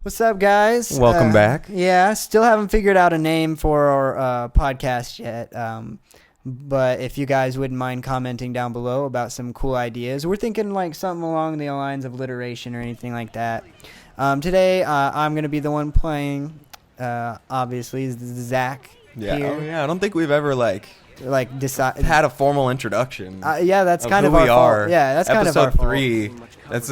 What's up, guys? Welcome back. Yeah, still haven't figured out a name for our podcast yet. But if you guys wouldn't mind commenting down below about some cool ideas, we're thinking like something along the lines of alliteration or anything like that. Today, I'm going to be the one playing, obviously, Zach. Yeah. Here. Oh, yeah. I don't think we've ever Decide had a formal introduction. Yeah, that's kind who of our we fault. are. Yeah, that's kind of our Episode fault. 3. That's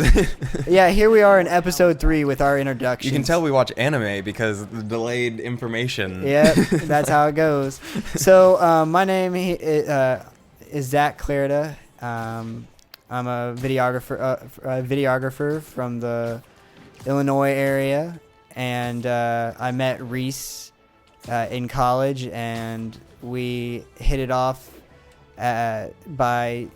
Yeah, here we are in episode 3 with our introduction. You can tell we watch anime because of the delayed information. Yeah, that's how it goes. So my name is Zach Clarida. I'm a videographer from the Illinois area, and I met Reese in college, and we hit it off by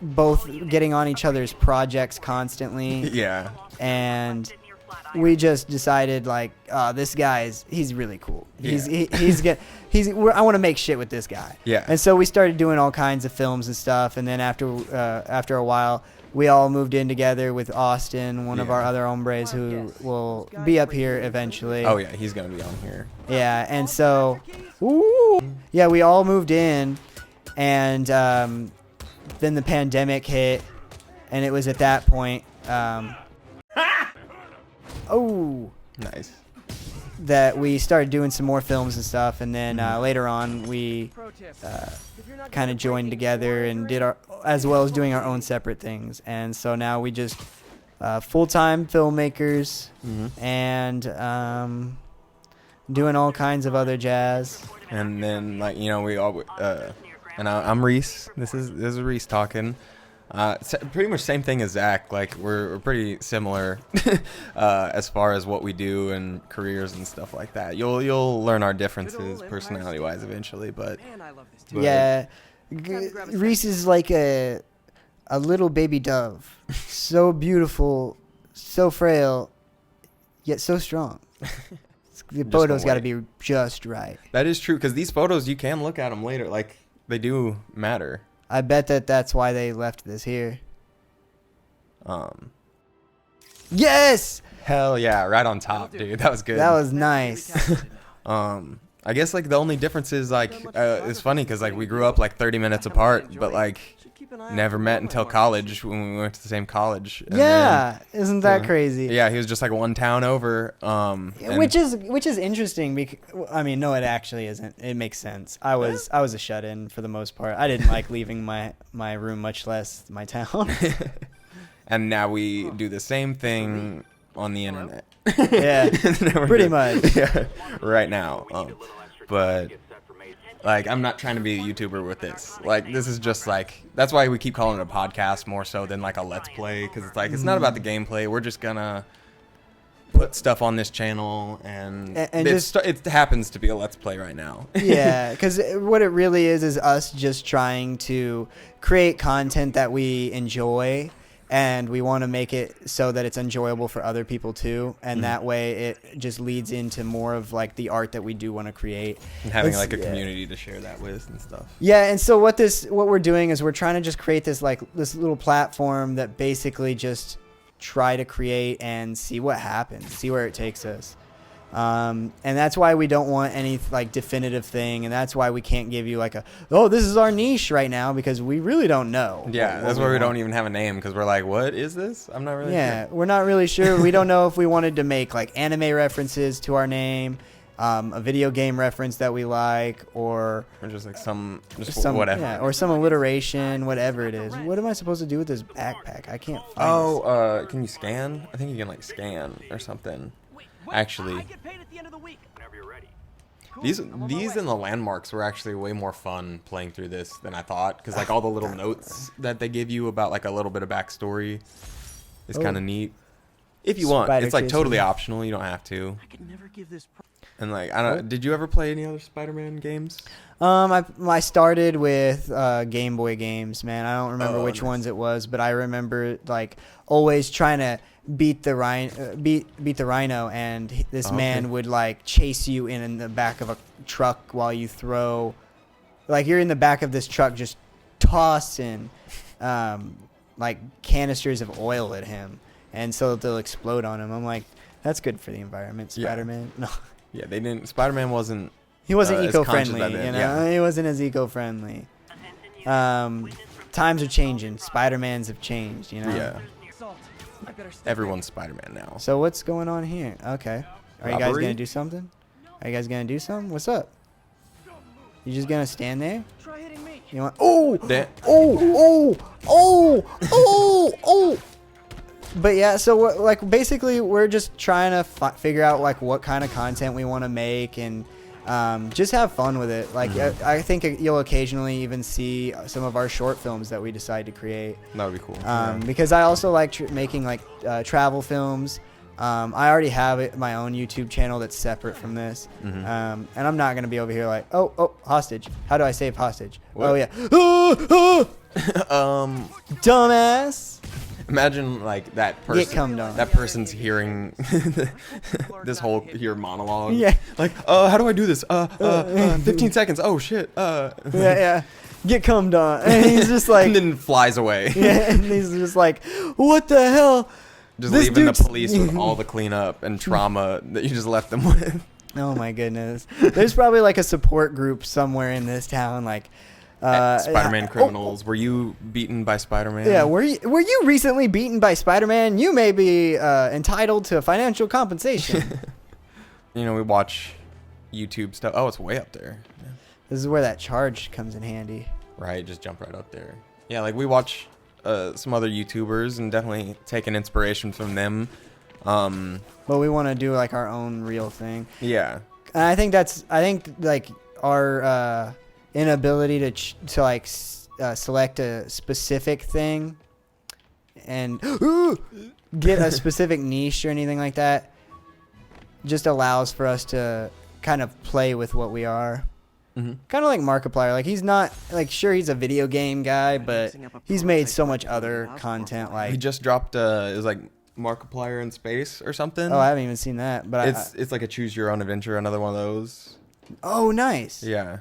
both getting on each other's projects constantly. Yeah. And we just decided this he's really cool. I want to make shit with this guy. Yeah. And so we started doing all kinds of films and stuff. And then after a while, we all moved in together with Austin, one of our other hombres who will be up here eventually. Oh yeah, he's gonna be on here. Yeah. And so, we all moved in, and then the pandemic hit, and it was at that point Nice. that we started doing some more films and stuff, and then later on we kind of joined together and did as well as doing our own separate things. And so now we just full-time filmmakers and doing all kinds of other jazz. And then we all and I'm Reese. This is Reese talking. Pretty much same thing as Zach. We're pretty similar as far as what we do and careers and stuff like that. You'll learn our differences personality wise eventually, but Yeah, Reese is like a little baby dove, so beautiful, so frail, yet so strong. The photos got to be just right. That is true, because these photos, you can look at them later. They do matter. I bet that's why they left this here. Yes! Hell yeah, right on top, dude. That was good. That was nice. I guess the only difference is it's funny because we grew up 30 minutes apart, but never met until college when we went to the same college. And yeah, isn't that crazy? Yeah, he was just one town over. Which is interesting because no, it actually isn't. It makes sense. I was a shut-in for the most part. I didn't like leaving my room, much less my town. And now we do the same thing on the internet. Yeah, pretty much. Yeah, right now. But I'm not trying to be a YouTuber with this. This is just that's why we keep calling it a podcast more so than a Let's Play, because it's not about the gameplay. We're just gonna put stuff on this channel, and it happens to be a Let's Play right now. Yeah, because what it really is us just trying to create content that we enjoy. And we want to make it so that it's enjoyable for other people too, and that way it just leads into more of the art that we do want to create, and having a community to share that with and stuff. Yeah, and so what we're doing is we're trying to just create this this little platform that basically just try to create and see what happens, see where it takes us. And that's why we don't want any definitive thing, and that's why we can't give you this is our niche right now, because we really don't know. Yeah, that's why we don't even have a name, because we're what is this? I'm not really sure. We're not really sure. We don't know if we wanted to make anime references to our name, a video game reference that we like, or just some whatever. Yeah, or some alliteration, whatever it is. What am I supposed to do with this backpack? I can't find this. Can you scan? I think you can scan or something. Actually, these and the landmarks were actually way more fun playing through this than I thought, because all the little notes that they give you about a little bit of backstory is kind of neat. If you want, it's totally optional. You don't have to. I could never give this. And I don't. Did you ever play any other Spider-Man games? I started with Game Boy games, man. I don't remember which ones it was, but I remember always trying to beat the rhino, and this man would chase you in the back of a truck while you throw, you're in the back of this truck just tossing canisters of oil at him, and so they'll explode on him. I'm That's good for the environment, Yeah. Spider-Man. No, Yeah, they didn't. Spider-Man wasn't. he wasn't as conscious eco-friendly. of it, You know, yeah. he wasn't as eco-friendly. Times are changing. Spider-Mans have changed. You know. Yeah. Everyone's Spider-Man now. So what's going on here? Okay. Are you guys Robbery? gonna do something? Are you guys gonna do something? What's up? You just gonna stand there? Try hitting me. You want? Oh! That- Oh! Oh! But yeah, so like basically we're just trying to figure out like what kind of content we want to make and just have fun with it. Like I think you'll occasionally even see some of our short films that we decide to create. That would be cool. Because I also like making like travel films. I already have my own YouTube channel that's separate from this, and I'm not gonna be over here like, oh, hostage. How do I save hostage? What? Oh yeah, dumbass. Imagine like that Get cummed on. That person's hearing this whole here monologue. Yeah. Like, how do I do this? 15 seconds. Oh shit. Yeah, get cummed on. And he's just like, And then flies away. yeah, and he's just like, what the hell? Just This leaving the dude's- police with all the cleanup and trauma that you just left them with. Oh my goodness. There's probably like a support group somewhere in this town, like. Spider-Man oh, criminals. Were you beaten by Spider-Man? Yeah, were you recently beaten by Spider-Man? You may be entitled to financial compensation. You know, we watch YouTube stuff. Oh, it's way up there. Yeah. This is where that charge comes in handy. Right, just jump right up there. Yeah, like we watch some other YouTubers and definitely take an inspiration from them. But we want to do like our own real thing. Yeah. And I think like our inability to like select a specific thing and get a specific niche or anything like that just allows for us to kind of play with what we are. Mm-hmm. Kind of like Markiplier. Like he's not like sure he's a video game guy, but he's made so much other content. He Like just dropped it was like Markiplier in Space or something. oh, I haven't even seen that. But it's like a choose your own adventure, another one of those. oh, nice. Yeah.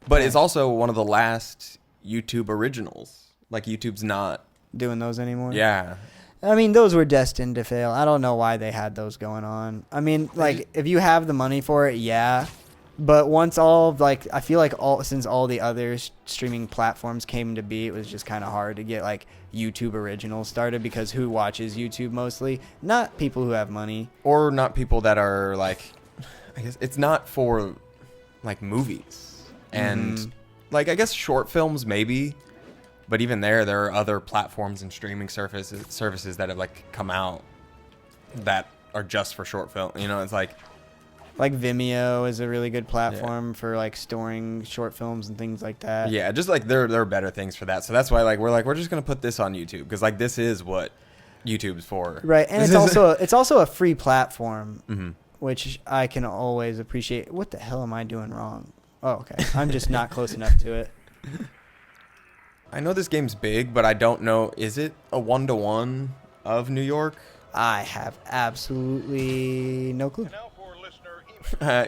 But it's also one of the last YouTube originals. Like YouTube's not. Doing those anymore. Yeah. I mean, those were destined to fail. I don't know why they had those going on. I mean, like if you have the money for it, yeah. But once I feel like since all the other streaming platforms came to be, it was just kind of hard to get like YouTube originals started because who watches YouTube mostly? Not people who have money. Or not people that are like, I guess it's not for like movies. And like, I guess short films maybe. But even there are other platforms and streaming services that have like come out that are just for short film. You know, it's like Vimeo is a really good platform for like storing short films and things like that. yeah, just like there are better things for that. So that's why we're just gonna put this on YouTube because like this is what YouTube's for. Right, and it's also a free platform, Mhm. which I can always appreciate. What the hell am I doing wrong? Oh, okay. I'm just not close enough to it. I know this game's big, but I don't know. Is it a 1-to-1 of New York? I have absolutely no clue.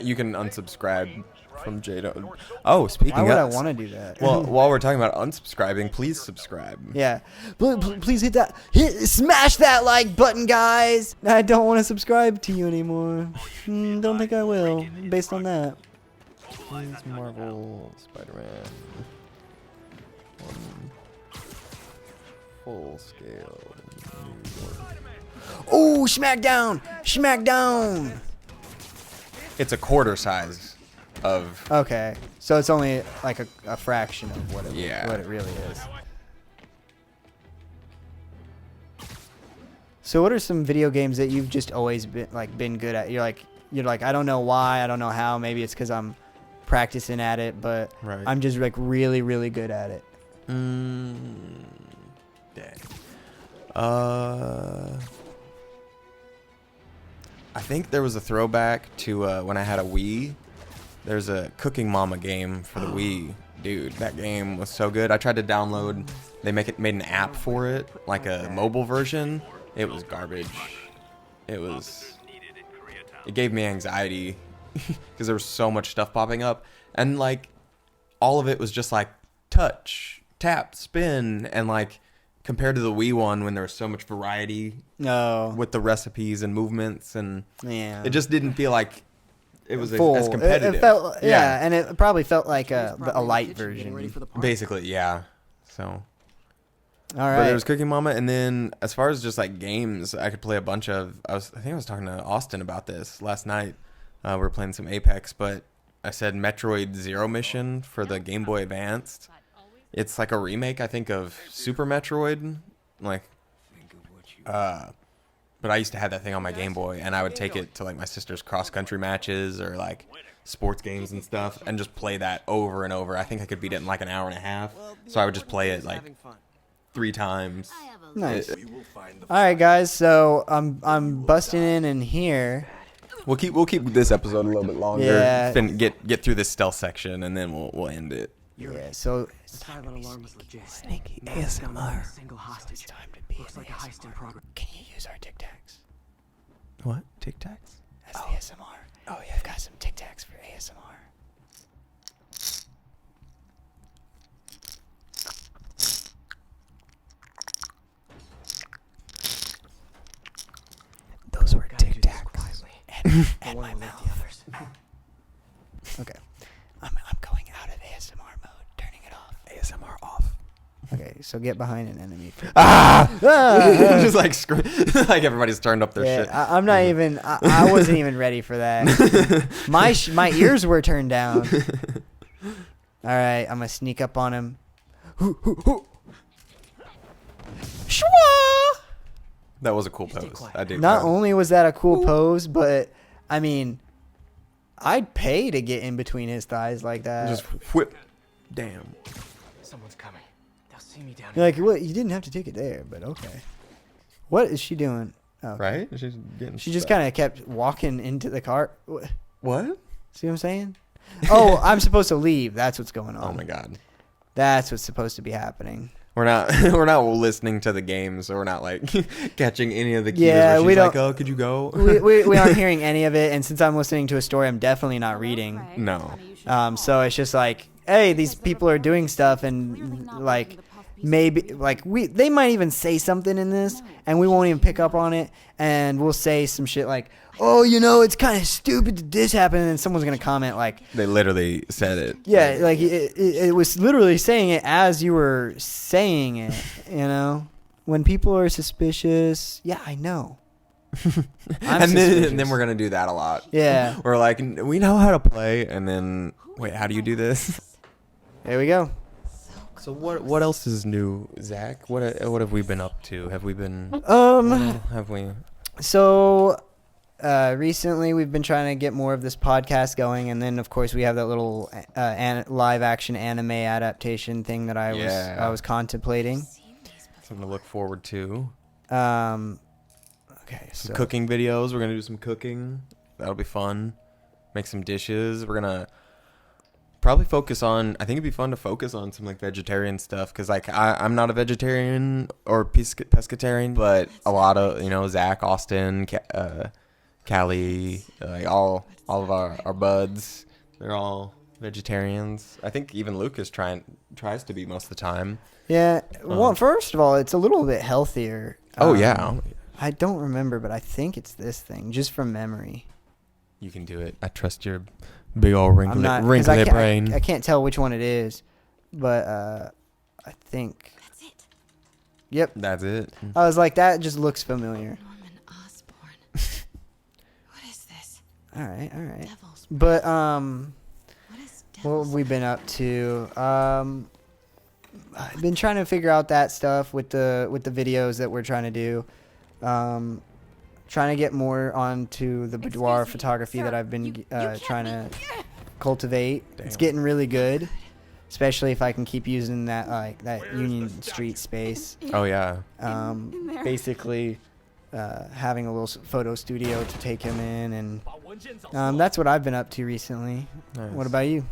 You can unsubscribe from Jado. Oh, speaking Why would I of, want to do that? well, while we're talking about unsubscribing, please subscribe. yeah. Please smash that like button, guys. I don't want to subscribe to you anymore. Don't think I will, based on that. Please, Marvel Spider-Man. Full scale. New York. Oh, Smackdown! Smackdown! It's a quarter size of. Okay, so it's only like a fraction of what it really is. So what are some video games that you've just always been good at? You're like I don't know why, I don't know how. Maybe it's because I'm practicing at it, but Right. I'm just like really, really good at it. Dang. I think there was a throwback to when I had a Wii. There's a Cooking Mama game for the Wii. Dude, that game was so good. I tried to download. They made an app for it, like a mobile version. It was garbage. It gave me anxiety because there was so much stuff popping up, and like all of it was just like touch, tap, spin, and like compared to the Wii one when there was so much variety No. with the recipes and movements, and Yeah. it just didn't feel like it was Full. as competitive. It felt, yeah, and it probably felt like a light version. Basically, yeah. So, All but right. there was Cooking Mama, and then as far as just like games, I could play a bunch of. I think I was talking to Austin about this last night. We were playing some Apex, but I said Metroid Zero Mission for the Game Boy Advanced. It's like a remake, I think, of Super Metroid. Like, but I used to have that thing on my Game Boy, and I would take it to like my sister's cross country matches or like sports games and stuff, and just play that over and over. I think I could beat it in like an hour and a half. So I would just play it like 3 times. Nice. All right, guys. So I'm busting in here. We'll keep this episode a little bit longer. Yeah. Get through this stealth section, and then we'll end it. Yeah. So The silent alarm was legit. sneaky No one's down with ASMR. a single hostage. Time to be Looks an like a heist in ASMR. progress. Can you use our Tic Tacs What? Tic Tacs? as the ASMR? Oh yeah, I've got some Tic Tacs for ASMR. Those were Gotta do Tic this Tacs. quietly. And One my will let the mouth. others. Okay. I'm going out of ASMR mode, turning it off. ASMR off. Okay, so get behind an enemy. Just like like everybody's turned up their Yeah, shit. I'm not even. I wasn't even ready for that. My ears were turned down. All right, I'm gonna sneak up on him. Shwa! That was a cool Stay pose. quiet. I did. Not cry. only was that a cool pose, but I mean, I'd pay to get in between his thighs like that. Just whip. Damn. Someone's coming. They'll see me down You're like, here. well, you didn't have to take it there, but okay. What is she doing? Oh, okay. Right? She's getting. She just kind of kept walking into the car. What? See what I'm saying? Oh, I'm supposed to leave. That's what's going on. Oh my god. That's what's supposed to be happening. We're not listening to the game, so we're not like catching any of the cues. Yeah, where she's we like, don't- oh, could you go? We aren't hearing any of it, and since I'm listening to a story, I'm definitely not reading. No. So it's just like, hey, these people are doing stuff, and like maybe like they might even say something in this, and we won't even pick up on it, and we'll say some shit like, oh, you know, it's kind of stupid that this happened, and then someone's gonna comment like, They literally said it. yeah, like it was literally saying it as you were saying it, you know. When people are suspicious, yeah, I know. I'm and then suspicious. we're gonna do that a lot. Yeah. We're like, we know how to play, and then wait, how do you do this? There we go. So what else is new, Zach? What have we been up to? Have we been? Have we? So recently we've been trying to get more of this podcast going, and then of course we have that little live action anime adaptation thing that I was contemplating. Something to look forward to. Okay, Some so cooking videos. We're gonna do some cooking. That'll be fun. Make some dishes. We're gonna probably focus on. I think it'd be fun to focus on some like vegetarian stuff, because like I'm not a vegetarian or pescatarian, but a lot of Zach, Austin, Callie, like all of our buds, they're all vegetarians. I think even Lucas tries to be most of the time. yeah. Well, first of all, it's a little bit healthier. Oh yeah, I don't remember, but I think it's this thing, just from memory. you can do it. I trust your big old I'm not 'cause wrinkly brain. I can't tell which one it is, but I think. That's it. Yep. That's it. I was like, that just looks familiar. Norman Osborn. What is this? All right. Devil's. But What is what devil's? have we been up to? I've been trying to figure out that stuff with the videos that we're trying to do. Trying to get more onto the boudoir photography that I've been trying to cultivate. It's Damn. getting really good, especially if I can keep using that that Union Street space. Oh yeah. Basically, having a little photo studio to take him in, and that's what I've been up to recently. Nice. What about you?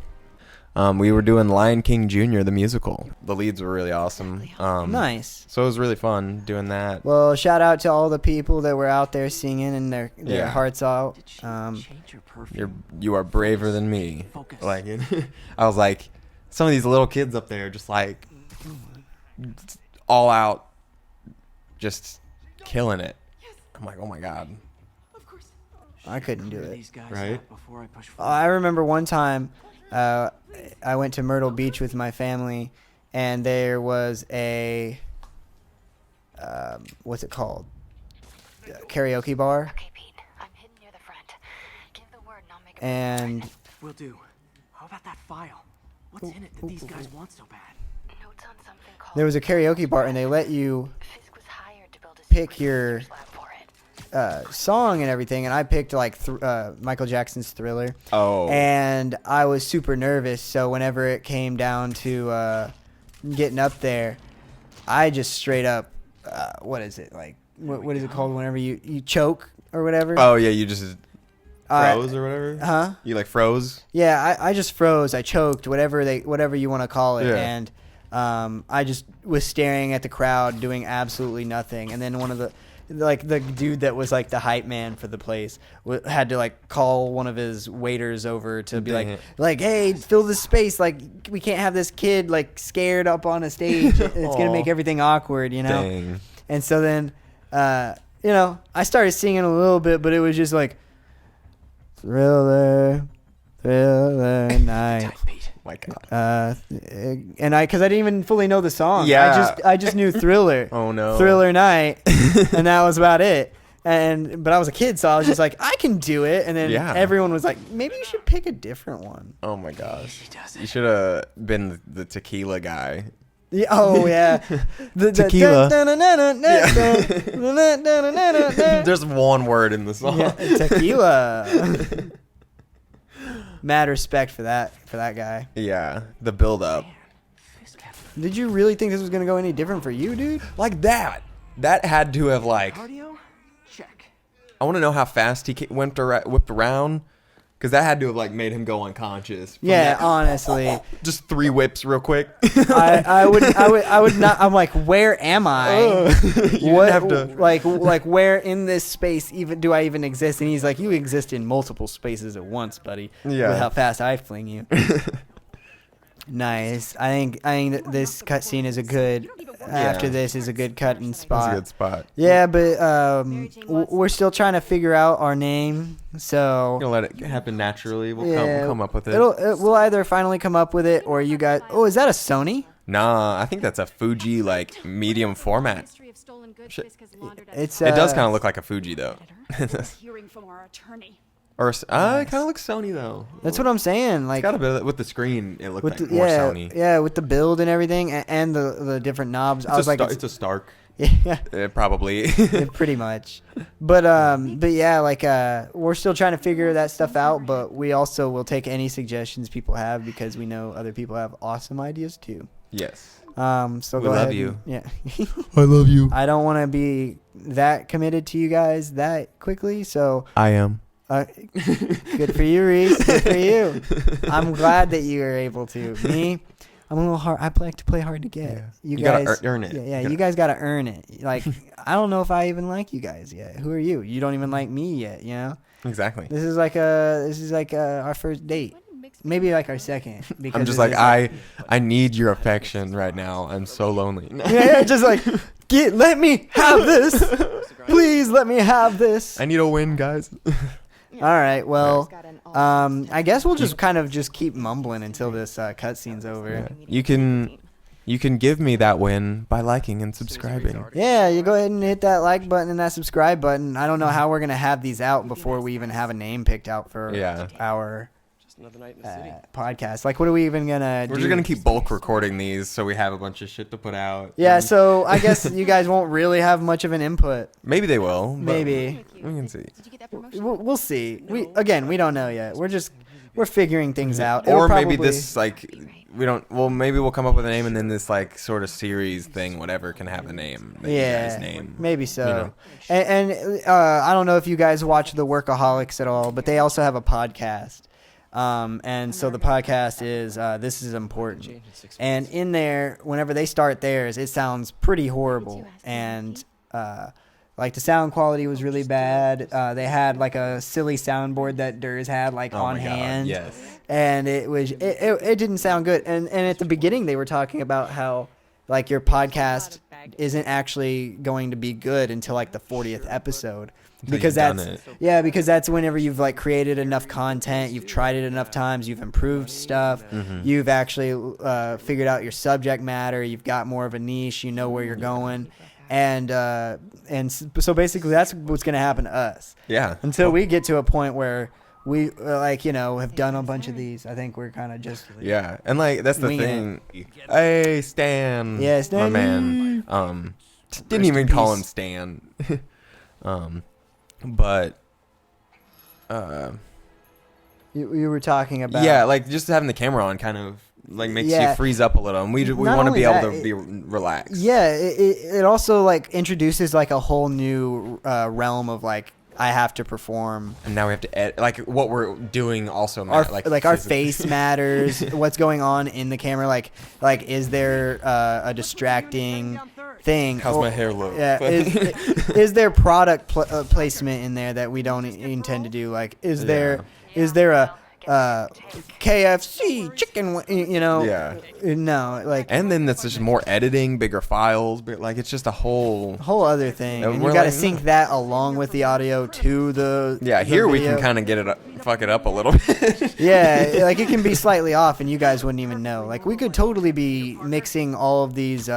We were doing Lion King Jr. the musical. The leads were really awesome. Nice. So it was really fun doing that. Well, shout out to all the people that were out there singing and their Yeah. hearts out. Did she change her perfume? You are braver than me. Focus. Like I was like, some of these little kids up there just like all out just killing it. I'm like, oh my god. I couldn't do Figure it. these guys Right? out before I push I remember one time I went to Myrtle Beach with my family, and there was a what's it called? Karaoke bar. Okay, Pete. I'm hidden near the front. Give the word and I'll make a And Will do. How about that file? What's in it that these guys want so bad? notes on something called there was a karaoke bar, and they let you Fisk was hired to build a pick secret your research lab for it. song and everything, and I picked like Michael Jackson's Thriller. Oh. And I was super nervous, so whenever it came down to getting up there, I just straight up, what is it, like, what is it called whenever you choke or whatever? Oh yeah, you just I- froze or whatever. Huh? You like froze? Yeah, I just froze. I choked, whatever you want to call it. Yeah. And I just was staring at the crowd doing absolutely nothing. And then one of the dude that was like the hype man for the place had to like call one of his waiters over to be Dang like, it. hey, fill this space. Like, we can't have this kid like scared up on a stage. It's going to Aw. make everything awkward, you know? Dang. And so then, I started singing a little bit, but it was just like, Thriller night. Tight, Pete. My god. And because I didn't even fully know the song. Yeah. I just knew Thriller. Oh no. Thriller night, and that was about it. But I was a kid, so I was just like, I can do it. And then Yeah. everyone was like, maybe you should pick a different one. Oh my gosh. He does You it. should have been the tequila guy. Yeah, oh yeah, Tequila. There's There's one word in the song. yeah, tequila. Mad respect for that guy. Yeah, the build up. Man, Fisk had Did you really think this was gonna go any different for you, dude? Like that. That had to have like. cardio? Check. I want to know how fast he whipped around, because that had to have like made him go unconscious. from Yeah, that. honestly. Just 3 whips real quick. I would not. I'm like, where am I? You What didn't have to. like where in this space even do I even exist? And he's like, you exist in multiple spaces at once, buddy. Yeah. With how fast I fling you. Nice. I think that this cutscene is a good. After this is a good cutting That's spot. a good spot. Yeah, but we're still trying to figure out our name. So Gonna let it happen naturally. We'll yeah, come up with it. We'll either finally come up with it, or you guys. Oh, is that a Sony? Nah, I think that's a Fuji like medium format. Shit. It's It does kind of look like a Fuji though. Hearing from our attorney. Or it kind of looks Sony though. That's what I'm saying. Like It's got a bit of, with the screen. It looked with like the, more yeah, Sony. yeah, with the build and everything, and the different knobs. I was like, it's a Stark. yeah, Probably. pretty much. But yeah, like we're still trying to figure that stuff out. But we also will take any suggestions people have, because we know other people have awesome ideas too. Yes. So We go love ahead you. Yeah. I love you. I don't want to be that committed to you guys that quickly. So I am. good for you, Reese. Good for you. I'm glad that you are able to. Me, I'm a little hard. I like to play hard to get. Yeah. You You gotta guys earn it. Yeah, You yeah. gotta- You guys gotta earn it. Like, I don't know if I even like you guys yet. Who are you? You don't even like me yet. You know. Exactly. This is like our first date. Maybe like our second. Because I'm just this like is I need your affection right now. I'm so lonely. yeah, just like let me have this. Please let me have this. I need a win, guys. All right. Well, I guess we'll just kind of just keep mumbling until this cutscene's over. You can give me that win by liking and subscribing. Yeah, you go ahead and hit that like button and that subscribe button. I don't know how we're gonna have these out before we even have a name picked out for Yeah. our Just another night in the city. podcast. Like, what are we even gonna do? We're just gonna keep bulk recording these so we have a bunch of shit to put out. Yeah, And so I guess you guys won't really have much of an input. maybe they will. but Maybe we can see. Did you get that promotion? we'll see. We don't know yet. We're figuing things out. It'll Or maybe probably- this like we don't. Well, maybe we'll come up with a name and then this like sort of series thing, whatever, can have a name. That you guys name. Maybe so. you know. And I don't know if you guys watch The Workaholics at all, but they also have a podcast. And so the podcast is This Is Important. And in there, whenever they start theirs, it sounds pretty horrible. And like the sound quality was really bad. They had like a silly soundboard that Durs had like Oh on my God, hand. yes. And it didn't sound good. And at the beginning they were talking about how like your podcast isn't actually going to be good until like the 40th episode. Until Because you've done that's it. because that's whenever you've like created enough content, you've tried it enough times, you've improved stuff, you've actually figured out your subject matter, you've got more of a niche, you know where you're going, and so basically that's what's gonna happen to us Yeah. until we get to a point where we have done a bunch of these. I think we're kind of just Yeah, and like that's the Winging thing. Hey, Stan. Yeah, my Stan. man. Didn't Rest even in call peace. him Stan. But you were talking about. yeah, like just having the camera on kind of like makes Yeah. you freeze up a little, and we Not want to only be able that, to be relaxed. Yeah, it also like introduces like a whole new realm of like I have to perform. And now we have to edit, like what we're doing also Our like our physically. face matters. What's going on in the camera? Like is there a distracting thing? How's my hair look? Yeah, is there product placement in there that we don't intend to do? Like, is there a KFC chicken? You know? Yeah. No, like And then it's just more editing, bigger files, but like it's just a whole. whole other thing, And and we're you got to like, sync that along with the audio to the. Yeah, the here we video. can kind of get it fuck it up a little bit. Yeah, like it can be slightly off, and you guys wouldn't even know. Like we could totally be mixing all of these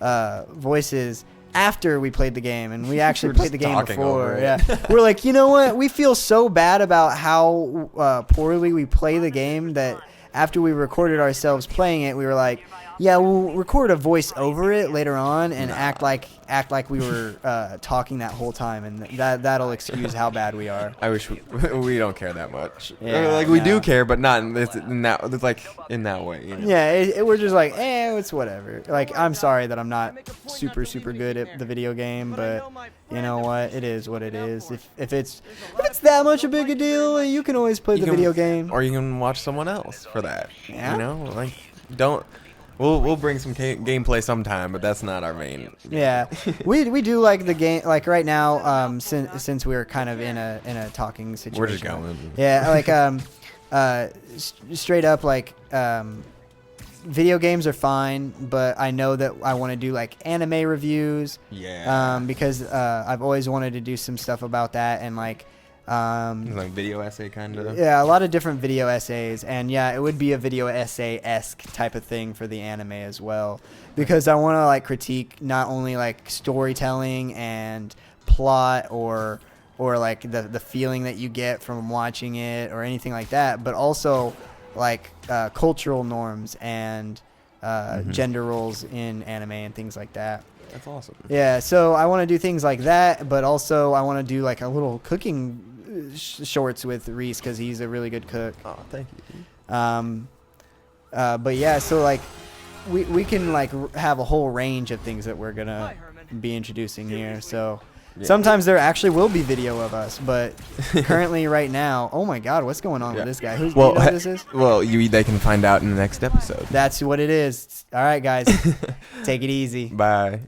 voices after we played the game, and we actually We're played just the game talking before. over it. Yeah, we're like, you know what? We feel so bad about how poorly we play the game that after we recorded ourselves playing it, we were like, yeah, we'll record a voice over it later on and act like we were talking that whole time, and that'll excuse how bad we are. I wish we don't care that much. Yeah, Like we no. do care, but not in that like in that way. You know? Yeah, we're just like, it's whatever. Like, I'm sorry that I'm not super good at the video game, but you know what? It is what it is. If it's that much a big a deal, you can always play the video game. or you can watch someone else for that. Yeah. You know, like don't. We'll bring some gameplay sometime, but that's not our main. Yeah, we do like the game. Like right now, since we're kind of in a talking situation. We're just going. Yeah, like straight up, like video games are fine, but I know that I want to do like anime reviews. Yeah. Because I've always wanted to do some stuff about that, and like Like video essay kind of. yeah, a lot of different video essays, and yeah, it would be a video essay-esque type of thing for the anime as well, because I want to like critique not only like storytelling and plot or like the feeling that you get from watching it or anything like that, but also like cultural norms and gender roles in anime and things like that. That's awesome. Yeah, so I want to do things like that, but also I want to do like a little cooking shorts with Reese because he's a really good cook. Oh, thank you. But yeah, so like we can like have a whole range of things that we're gonna be introducing here. So Yeah. sometimes there actually will be video of us, but currently right now, oh my God, what's going on with this guy? Do you know who this is? Well, they can find out in the next episode. That's what it is. All right, guys, take it easy. Bye.